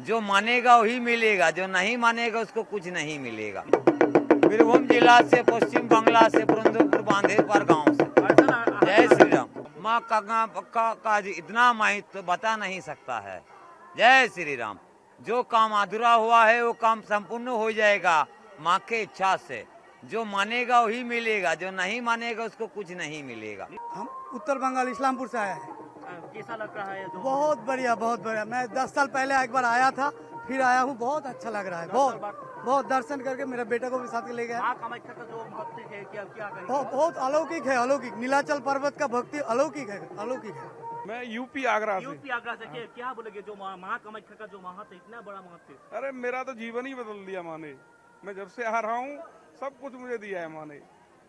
जो मानेगा वही मिलेगा, जो नहीं मानेगा उसको कुछ नहीं मिलेगा। बीरभूम जिला से, पश्चिम बांग्ला से, पुरंदरपुर बांधेर गांव से। जय श्री राम। माँ का इतना महत्व बता नहीं सकता है। जय श्री राम। जो काम अधूरा हुआ है वो काम संपूर्ण हो जाएगा माँ के इच्छा से। जो मानेगा वही मिलेगा, जो नहीं मानेगा उसको कुछ नहीं मिलेगा। हम उत्तर बंगाल इस्लामपुर से आए हैं। कैसा लग रहा है? बहुत बढ़िया, बहुत बढ़िया। मैं 10 साल पहले एक बार आया था, फिर आया हूँ। बहुत अच्छा लग रहा है। बहुत दर्शन करके मेरे बेटे को भी साथ ले गया। कामाख्या का जो भक्ति है, क्या कहेंगे? बहुत अलौकिक है, अलौकिक। नीलाचल पर्वत का भक्ति अलौकिक है, अलौकिक है। मैं यूपी आगरा से। क्या बोलेंगे जो महाकामाख्या का जो महत्व है, इतना बड़ा महत्व? अरे मेरा तो जीवन ही बदल दिया माँ ने। मैं जब से आ रहा हूँ सब कुछ मुझे दिया है माँ ने।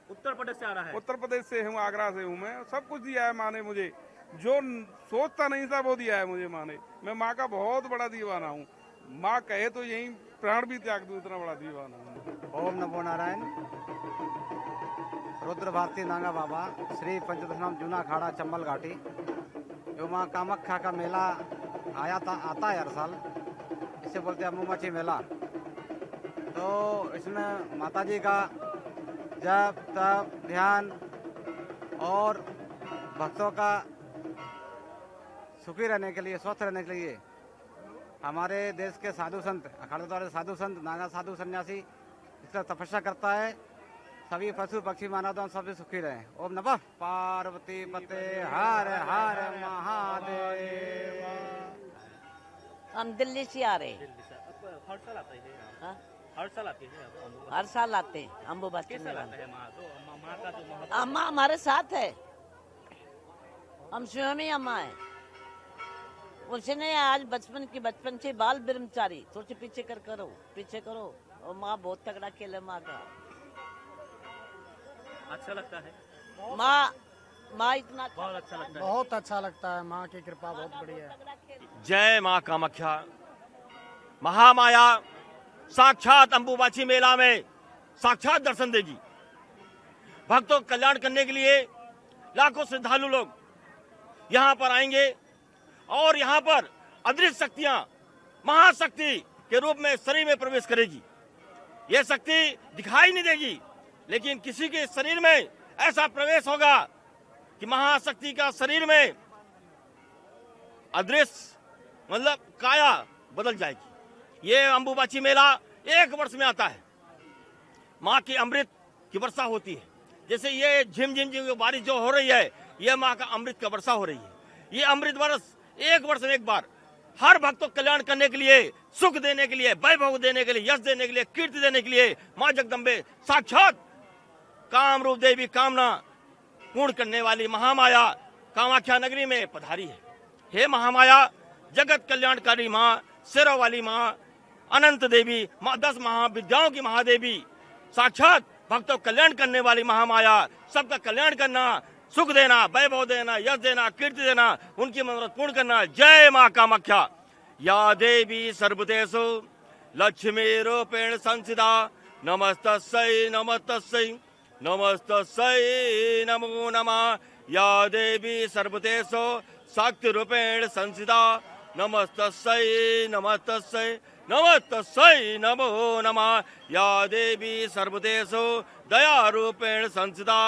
उत्तर प्रदेश से आ रहा है? उत्तर प्रदेश से हूँ, आगरा से हूँ। मैं सब कुछ दिया है माँ ने मुझे, जो सोचता नहीं था वो दिया है मुझे माँ ने। मैं माँ का बहुत बड़ा दीवाना हूँ। माँ कहे तो यही प्राण भी त्याग दूं, इतना बड़ा दीवाना हूँ। ओम नमो नारायण। रुद्र भारती नांगा बाबा, श्री पंचदशनाम जूना अखाड़ा चंबल घाटी। जो माँ कामाख्या का मेला आता है हर साल। इसे बोलते हैं अम्बुबाची मेला। तो इसमें माता जी का जप तप ध्यान और भक्तों का सुखी रहने के लिए, स्वस्थ रहने के लिए हमारे देश के साधु संत, अखाड़े द्वारा साधु संत, नागा साधु सन्यासी इसका तपस्या करता है। सभी पशु पक्षी मानव सभी सुखी रहे। ओम नमः पार्वती पते हर हर महादेव। हम दिल्ली से आ रहे हैं। हर साल आते हैं? हाँ? हर साल आते हैं? हर साल आते हैं अम्बुबाची मेला। माँ का जो महत्व? अम्मा हमारे साथ है, हम स्वयं ही अम्मा है। उसने आज बचपन से बाल ब्रह्मचारी, सोचे पीछे करो। और माँ बहुत तगड़ा खेल है माँ का। अच्छा लगता है? माँ इतना बहुत अच्छा लगता है। बहुत अच्छा लगता है। माँ की कृपा बहुत बड़ी है। जय माँ कामाख्या। महामाया साक्षात अम्बुबाची मेला में साक्षात दर्शन देगी। भक्तों का कल्याण करने के लिए लाखों श्रद्धालु लोग यहाँ पर आएंगे और यहाँ पर अदृश्य शक्तियां महाशक्ति के रूप में शरीर में प्रवेश करेगी। यह शक्ति दिखाई नहीं देगी, लेकिन किसी के शरीर में ऐसा प्रवेश होगा कि महाशक्ति का शरीर में अदृश्य मतलब काया बदल जाएगी। ये अम्बुबाची मेला 1 वर्ष में आता है। माँ की अमृत की वर्षा होती है। जैसे ये झिम बारिश जो हो रही है, ये माँ का अमृत की वर्षा हो रही है। ये अमृत वर्ष 1 वर्ष में एक बार हर भक्त को कल्याण करने के लिए, सुख देने के लिए, वैभव देने के लिए, यश देने के लिए, कीर्ति देने के लिए माँ जगदम्बे साक्षात काम रूप देवी कामना पूर्ण करने वाली महामाया कामाख्या नगरी में पधारी है। हे महामाया, जगत कल्याणकारी माँ, शेरों वाली माँ, अनंत देवी, 10 महाविद्याओं की महादेवी, साक्षात भक्तों कल्याण करने वाली महामाया, सबका कल्याण करना, सुख देना, वैभव देना, यश देना, कीर्ति देना, उनकी मनोरथ पूर्ण करना। जय माँ कामाख्या। या देवी सर्वदेशो लक्ष्मी रूपेण संस्थिता नमस्तस्यै नमस्तस्यै नमस्तस्यै नमो नमः। या देवी सर्वदेशो शक्ति रूपेण संस्थिता नमस्तस्यै नमस्तस्यै नमस्तस्यै नमो नमः। या देवी सर्वदेशो दया रूपेण संस्थिता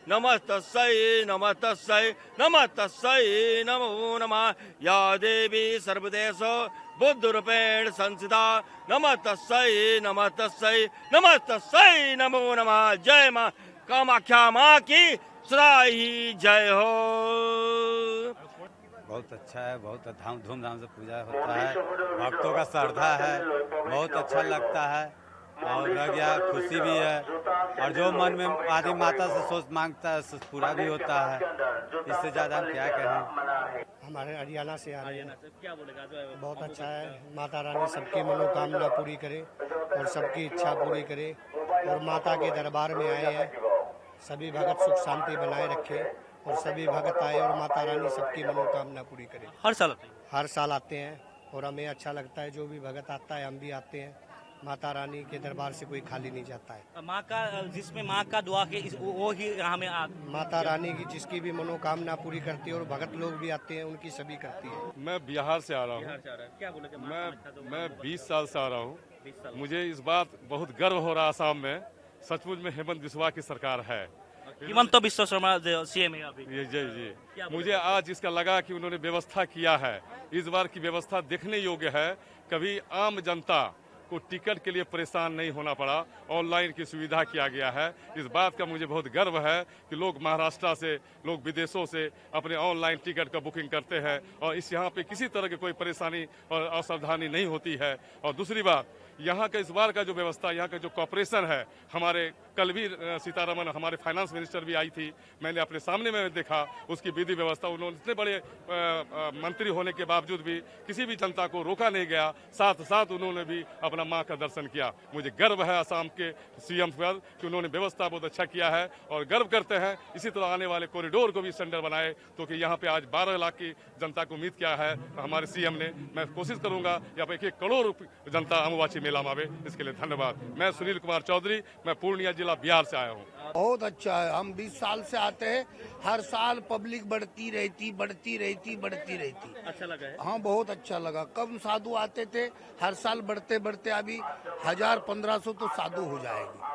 नमस्तस्यै नमस्तस्यै नमस्तस्यै नमो नमः। या देवी सर्वदेशो बुद्ध रूपेण संस्थिता नमस्तस्यै नमस्तस्यै नमस्तस्यै नमो नमः। जय माँ कामाख्या माँ की सदा ही जय हो। बहुत अच्छा है, बहुत धूमधाम से पूजा होता है। भक्तों का श्रद्धा है, बहुत अच्छा लगता है और रह गया खुशी भी है। और जो मन में आदमी माता से सोच मांगता है पूरा भी होता है। इससे ज्यादा हम क्या कहें। हमारे हरियाणा से आ रहे हैं। क्या बोलेगा? बहुत अच्छा है। माता रानी सबकी मनोकामना पूरी करे और सबकी इच्छा पूरी करे। और माता के दरबार में आए हैं, सभी भगत सुख शांति बनाए रखे और सभी भगत आए और माता रानी सबकी मनोकामना पूरी करे। हर साल आते हैं? हर साल आते हैं और हमें अच्छा लगता है। जो भी भगत आता है हम भी आते हैं। माता रानी के दरबार से कोई खाली नहीं जाता है। माँ का जिसमें माँ का दुआ के वो ही यहाँ में माता रानी की जिसकी भी मनोकामना पूरी करती है और भगत लोग भी आते हैं, उनकी सभी करती है। मैं बिहार से आ रहा हूँ। क्या बोले मैं 20 साल से आ रहा हूँ। मुझे इस बात बहुत गर्व हो रहा है आसाम में, सचमुच में हेमंत बिस्वा की सरकार है। हिमंत बिस्वा शर्मा सीएम है अभी। जी मुझे आज इसका लगा कि उन्होंने व्यवस्था किया है। इस बार की व्यवस्था देखने योग्य है। कभी आम जनता को टिकट के लिए परेशान नहीं होना पड़ा, ऑनलाइन की सुविधा किया गया है। इस बात का मुझे बहुत गर्व है कि लोग महाराष्ट्र से, लोग विदेशों से अपने ऑनलाइन टिकट का बुकिंग करते हैं और इस यहाँ पे किसी तरह की कोई परेशानी और असावधानी नहीं होती है। और दूसरी बात, यहाँ का इस बार का जो व्यवस्था, यहाँ का जो कॉपरेशन है, हमारे कल भी सीतारमन हमारे फाइनेंस मिनिस्टर भी आई थी, मैंने अपने सामने में देखा उसकी विधि व्यवस्था। उन्होंने इतने बड़े मंत्री होने के बावजूद भी किसी भी जनता को रोका नहीं गया, साथ साथ उन्होंने भी अपना माँ का दर्शन किया। मुझे गर्व है असम के सीएम पर कि उन्होंने व्यवस्था बहुत अच्छा किया है और गर्व करते हैं इसी तरह आने वाले कॉरिडोर को भी स्टैंडर्ड बनाए, क्योंकि यहाँ पे आज 12 लाख की जनता को उम्मीद किया है हमारे सीएम ने। मैं कोशिश करूंगा यहाँ पे 1 करोड़ जनता अम्बुबाची मेला में आवे। इसके लिए धन्यवाद। मैं सुनील कुमार चौधरी, मैं पूर्णिया जिला बिहार से आया हूँ। बहुत अच्छा है। हम 20 साल से आते हैं, हर साल पब्लिक बढ़ती रहती। अच्छा लगा है। हाँ, बहुत अच्छा लगा। कम साधु आते थे, हर साल बढ़ते बढ़ते अभी 1000-1500 तो साधु हो जाएगी।